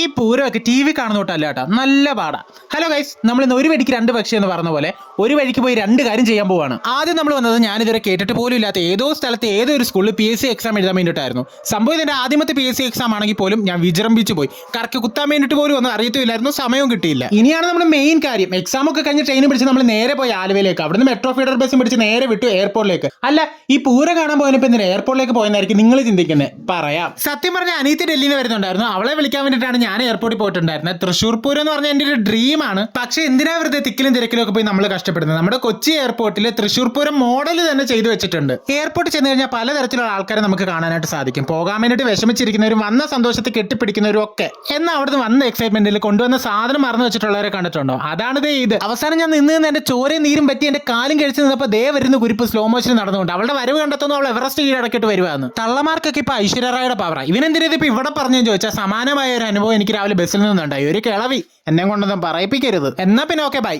ഈ പൂരമൊക്കെ T V കാണുന്ന തൊട്ടല്ല കേട്ടോ, നല്ല പാടാ. ഹലോ ഗൈസ്, നമ്മൾ ഇന്ന് ഒരു വെടിക്ക് രണ്ട് പക്ഷി എന്ന് പറഞ്ഞ പോലെ ഒരു വഴിക്ക് പോയി രണ്ട് കാര്യം ചെയ്യാൻ പോവാണ്. ആദ്യം നമ്മൾ വന്നത് ഞാനിതുവരെ കേട്ടിട്ട് പോലും ഇല്ലാത്ത ഏതോ സ്ഥലത്ത് ഏതോ ഒരു സ്കൂളിൽ PSC എക്സാം എഴുതാൻ വേണ്ടിയിട്ടായിരുന്നു. സംഭവം ഇതിന്റെ ആദ്യമത്തെ PSC എക്സാം ആണെങ്കിൽ പോലും ഞാൻ വിജൃംഭിച്ചു പോയി. കറക്ക് കുത്താൻ വേണ്ടിയിട്ട് പോലും ഒന്നും അറിയത്തില്ലായിരുന്നു, സമയവും കിട്ടിയില്ല. ഇനിയാണ് നമ്മുടെ മെയിൻ കാര്യം. എക്സാം ഒക്കെ കഴിഞ്ഞ് ട്രെയിൻ പിടിച്ച് നമ്മൾ നേരെ പോയി ആലുവയിലേക്ക്. അവിടുന്ന് മെട്രോ ഫീഡർ ബസ്സും പിടിച്ച് നേരെ വിട്ടു എയർപോർട്ടിലേക്ക്. അല്ല, ഈ പൂരം കാണാൻ പോയപ്പോൾ എന്തിനാ എയർപോർട്ടിലേക്ക് പോയെന്നായിരിക്കും നിങ്ങൾ ചിന്തിക്കുന്നത്. പറയാം. സത്യം പറഞ്ഞ അനീതി ഡൽഹിയിൽ നിന്ന് വരുന്നുണ്ടായിരുന്നു. അവളെ വിളിക്കാൻ വേണ്ടിയിട്ടാണ് ഞാൻ എയർപോർട്ടിൽ പോയിട്ടുണ്ടായിരുന്നത്. തൃശ്ശൂർ പൂരം എന്ന് പറഞ്ഞാൽ എൻ്റെ ഒരു ഡ്രീമാണ്. പക്ഷേ എന്തിനാ വെറുതെ തിക്കിലും തിരക്കിലും ഒക്കെ പോയി നമ്മൾ കഷ്ടപ്പെടുന്നത്. നമ്മുടെ കൊച്ചി എയർപോർട്ടിൽ തൃശ്ശൂർ പൂരം മോഡൽ തന്നെ ചെയ്തു വെച്ചിട്ടുണ്ട്. എയർപോർട്ടിൽ ചെന്ന് കഴിഞ്ഞാൽ പലതരത്തിലുള്ള ആൾക്കാരെ നമുക്ക് കാണാനായിട്ട് സാധിക്കും. പോകാൻ വേണ്ടിയിട്ട് വിഷമിച്ചിരിക്കുന്നവരും വന്ന സന്തോഷത്തിൽ കെട്ടിപ്പിടിക്കുന്നവരും ഒക്കെ. എന്നാൽ അവിടുന്ന് വന്ന എക്സൈറ്റ്മെന്റിൽ കൊണ്ടുവന്ന സാധനം മറന്നു വെച്ചിട്ടുള്ളവരെ കണ്ടിട്ടുണ്ടോ? അതാണ് ഇത്. അവസാനം ഞാൻ നിന്ന് എന്റെ ചോരയും നീരും പറ്റി എന്റെ കാലും കഴിച്ച് നിന്നപ്പോൾ ദേ വരുന്ന കുരിപ്പ് സ്ലോ മോഷൻ നടന്നുകൊണ്ട് അവളുടെ വരവ് കണ്ടെത്തുന്നു. അവൾ എവറസ്റ്റ് കീഴടക്കിട്ട് വരുവാന്ന്. തള്ളമാർക്കൊക്കെ ഇപ്പൊ ഐശ്വര്യറായുടെ പവറാ. ഇവനെന്തിനാ ഇപ്പൊ ഇവിടെ പറഞ്ഞു ചോദിച്ചാൽ സമാനമായ ഒരു അനുഭവം എനിക്ക് രാവിലെ ബസ്സിൽ നിന്നുണ്ടായി. ഒരു കിളവി എന്നെ കൊണ്ടൊന്നും പറയിപ്പിക്കരുത്. എന്നാ പിന്നെ ഓക്കെ, ബൈ.